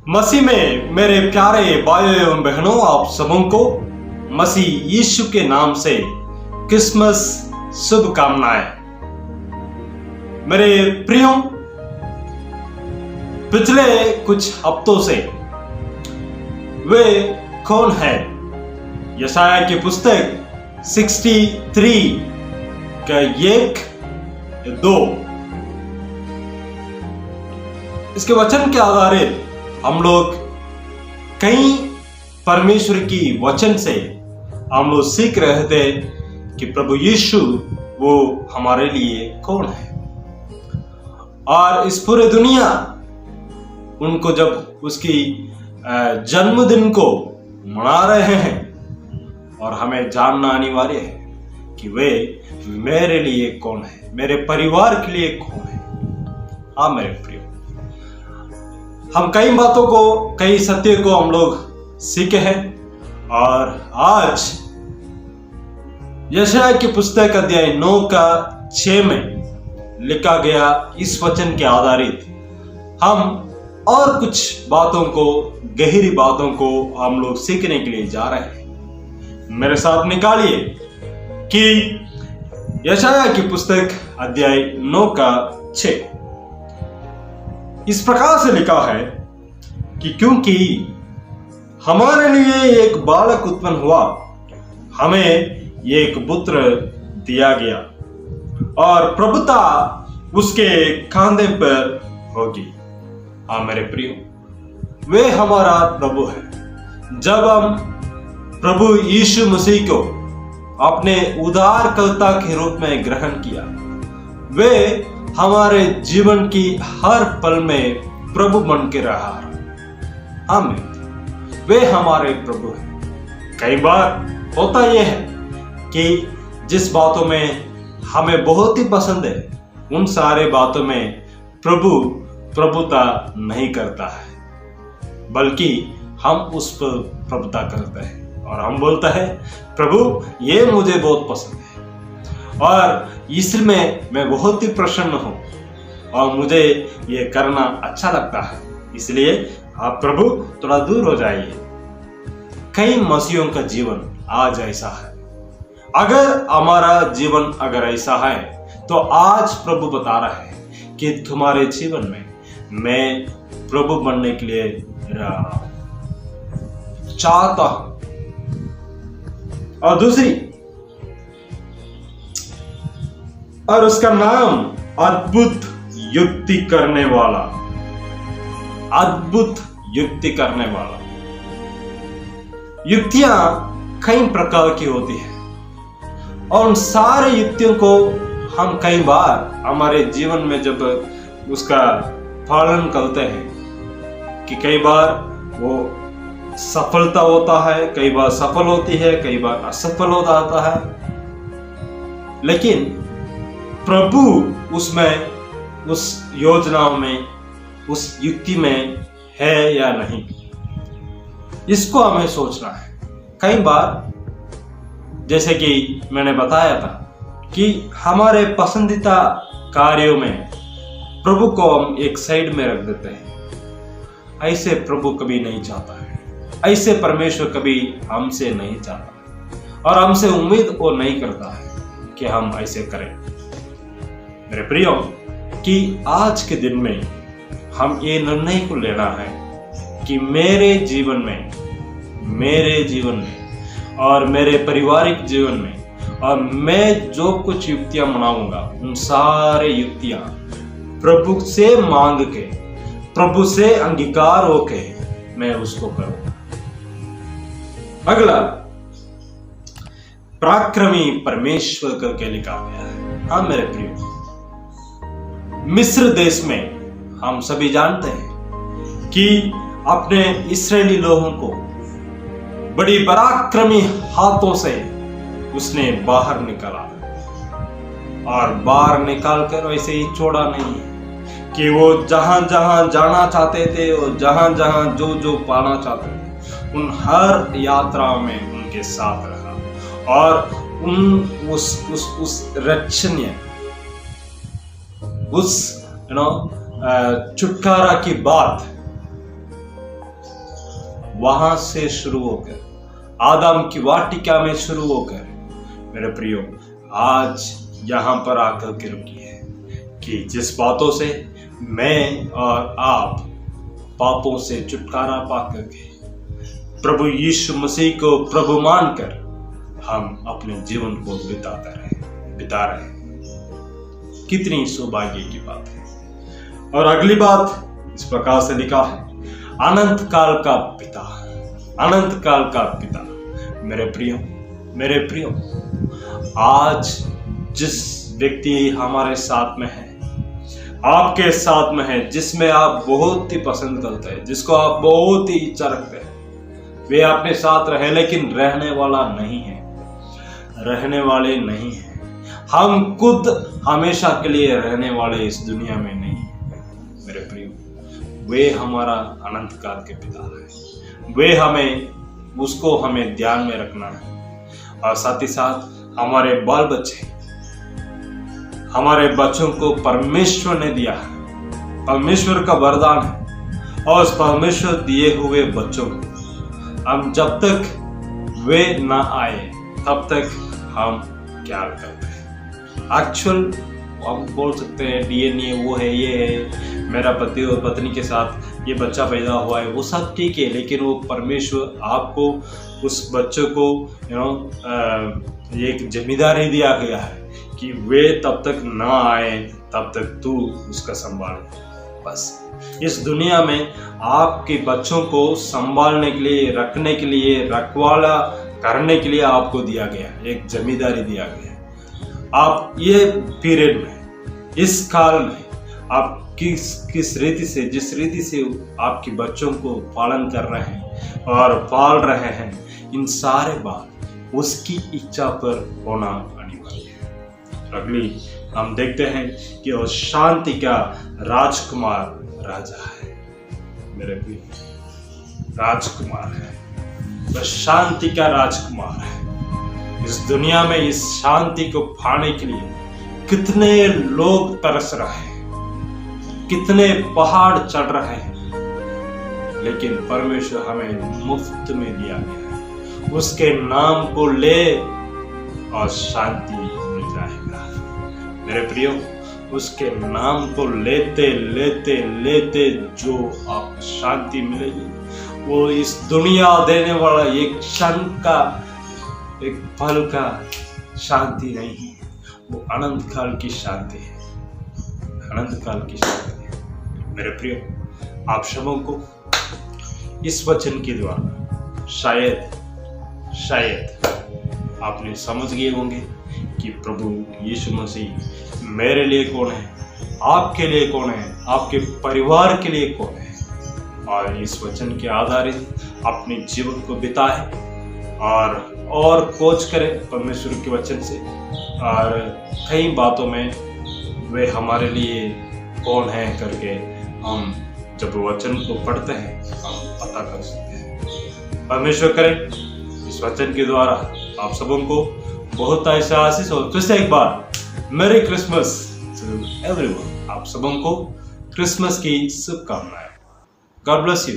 मसीह में मेरे प्यारे भाइयों एवं बहनों, आप सबों को मसीह यीशु के नाम से क्रिसमस शुभकामनाएं। मेरे प्रियो, पिछले कुछ हफ्तों से वे कौन है? यशाया की पुस्तक 63 का 1-2 इसके वचन के आधारित हम लोग कई परमेश्वर की वचन से हम लोग सीख रहे थे कि प्रभु यीशु वो हमारे लिए कौन है। और इस पूरे दुनिया उनको जब उसकी जन्मदिन को मना रहे हैं, और हमें जानना अनिवार्य है कि वे मेरे लिए कौन है, मेरे परिवार के लिए कौन है। हाँ मेरे प्रियो, हम कई बातों को, कई सत्य को हम लोग सीखे हैं, और आज यशाया की पुस्तक अध्याय 9 का 6 में लिखा गया इस वचन के आधारित हम और कुछ बातों को, गहरी बातों को हम लोग सीखने के लिए जा रहे हैं। मेरे साथ निकालिए कि यशाया की पुस्तक अध्याय 9 का 6 इस प्रकार से लिखा है कि क्योंकि हमारे लिए एक बालक उत्पन्न हुआ, हमें एक पुत्र दिया गया, और प्रभुता उसके कंधे पर होगी। हाँ मेरे प्रियो, वे हमारा प्रभु है। जब हम प्रभु यीशु मसीह को अपने उद्धारकर्ता के रूप में ग्रहण किया, वे हमारे जीवन की हर पल में प्रभु बन के रहा। हम वे हमारे प्रभु हैं। कई बार होता यह है कि जिस बातों में हमें बहुत ही पसंद है, उन सारे बातों में प्रभु प्रभुता नहीं करता है, बल्कि हम उस पर प्रभुता करते हैं और हम बोलते हैं प्रभु ये मुझे बहुत पसंद है और इसमें मैं बहुत ही प्रसन्न हूँ और मुझे ये करना अच्छा लगता है, इसलिए आप प्रभु थोड़ा दूर हो जाइए। कई मसीहों का जीवन आज ऐसा है। अगर हमारा जीवन अगर ऐसा है तो आज प्रभु बता रहा है कि तुम्हारे जीवन में मैं प्रभु बनने के लिए चाहता हूं। और दूसरी, और उसका नाम अद्भुत युक्ति करने वाला, अद्भुत युक्ति करने वाला। युक्तियां कई प्रकार की होती है और उन सारे युक्तियों को हम कई बार हमारे जीवन में जब उसका पालन करते हैं कि कई बार वो सफलता होता है, कई बार सफल होती है, कई बार असफल हो जाता है, लेकिन प्रभु उसमें, उस योजनाओं में, उस युक्ति में है या नहीं, इसको हमें सोचना है। कई बार जैसे कि मैंने बताया था कि हमारे पसंदीदा कार्यों में प्रभु को हम एक साइड में रख देते हैं। ऐसे प्रभु कभी नहीं चाहता है, ऐसे परमेश्वर कभी हमसे नहीं चाहता और हमसे उम्मीद वो नहीं करता है कि हम ऐसे करें। मेरे प्रियो, कि आज के दिन में हम ये निर्णय को लेना है कि मेरे जीवन में और मेरे पारिवारिक जीवन में और मैं जो कुछ युक्तियां मनाऊंगा, उन सारे युक्तियां प्रभु से मांग के, प्रभु से अंगीकार होके मैं उसको करूंगा। अगला, पराक्रमी परमेश्वर करके लिखा गया है। हाँ मेरे प्रियो, मिस्र देश में हम सभी जानते हैं कि अपने इस्राएली लोगों को बड़ी पराक्रमी हाथों से उसने बाहर निकाला, और बाहर निकाल कर वैसे ही छोड़ा नहीं कि वो जहां जहां जाना चाहते थे और जहां जहां जो जो पाना चाहते थे, उन हर यात्रा में उनके साथ रहा और उस रक्षणीय, उस छुटकारा की बात वहां से शुरू होकर आदम की वाटिका में शुरू होकर मेरे प्रियो आज यहाँ पर आकर के रुकी है कि जिस बातों से मैं और आप पापों से छुटकारा पाकर के प्रभु यीशु मसीह को प्रभु मानकर हम अपने जीवन को बिता रहे हैं। कितनी सौभाग्य की बात है। और अगली बात इस प्रकार से लिखा है, अनंत काल का पिता, अनंत काल का पिता। मेरे प्रियो आज जिस व्यक्ति हमारे साथ में है, आपके साथ में है, जिसमें आप बहुत ही पसंद करते हैं, जिसको आप बहुत ही इच्छा रखते हैं, वे आपके साथ रहे लेकिन रहने वाला नहीं है, रहने वाले नहीं है। हम खुद हमेशा के लिए रहने वाले इस दुनिया में नहीं है। मेरे प्रियो वे हमारा अनंत काल के पिता है। वे उसको हमें ध्यान में रखना है। और साथ ही साथ हमारे बाल बच्चे, हमारे बच्चों को परमेश्वर ने दिया है, परमेश्वर का वरदान है। और उस परमेश्वर दिए हुए बच्चों को हम जब तक वे ना आए तब तक हम क्या करते हैं। एक्चुअल हम बोल सकते हैं डीएनए वो है, ये है, मेरा पति और पत्नी के साथ ये बच्चा पैदा हुआ है, वो सब ठीक है, लेकिन वो परमेश्वर आपको उस बच्चों को एक जिम्मेदारी दिया गया है कि वे तब तक ना आए तब तक तू उसका संभाल। बस इस दुनिया में आपके बच्चों को संभालने के लिए, रखने के लिए, रखवाला करने के लिए आपको दिया गया, एक जिम्मेदारी दिया गया। आप ये पीरियड में, इस काल में आप किस रीति से, जिस रीति से आपके बच्चों को पालन कर रहे हैं और पाल रहे हैं, इन सारे बात उसकी इच्छा पर होना अनिवार्य है। अगली हम देखते हैं कि वो शांति का राजकुमार राजा है। मेरे प्रिय राजकुमार है, वह शांति का राजकुमार है। इस दुनिया में इस शांति को पाने के लिए कितने लोग तरस रहे हैं, कितने पहाड़ चढ़ रहे हैं, लेकिन परमेश्वर हमें मुफ्त में दिया गया है। उसके नाम को ले और शांति मिल जाएगा। मेरे प्रियो उसके नाम को लेते लेते लेते जो आप शांति मिलेगी, वो इस दुनिया देने वाला एक क्षण का, एक पल का शांति नहीं है, वो अनंत काल की शांति है, अनंत काल की शांति है। मेरे प्रियो आप सबों को इस वचन के द्वारा शायद आपने समझ गए होंगे कि प्रभु यीशु मसीह मेरे लिए कौन है, आपके लिए कौन है, आपके परिवार के लिए कौन है। और इस वचन के आधारित अपने जीवन को बिताए और खोज करें परमेश्वर के वचन से। और कई बातों में वे हमारे लिए कौन है करके हम जब वचन को पढ़ते हैं हम पता कर सकते हैं। परमेश्वर करें इस वचन के द्वारा आप सबों को बहुत ऐसा आशीष हो। फिर से एक बार मेरी क्रिसमस टू एवरीवन। आप सबों को क्रिसमस की शुभकामनाएं। God bless you.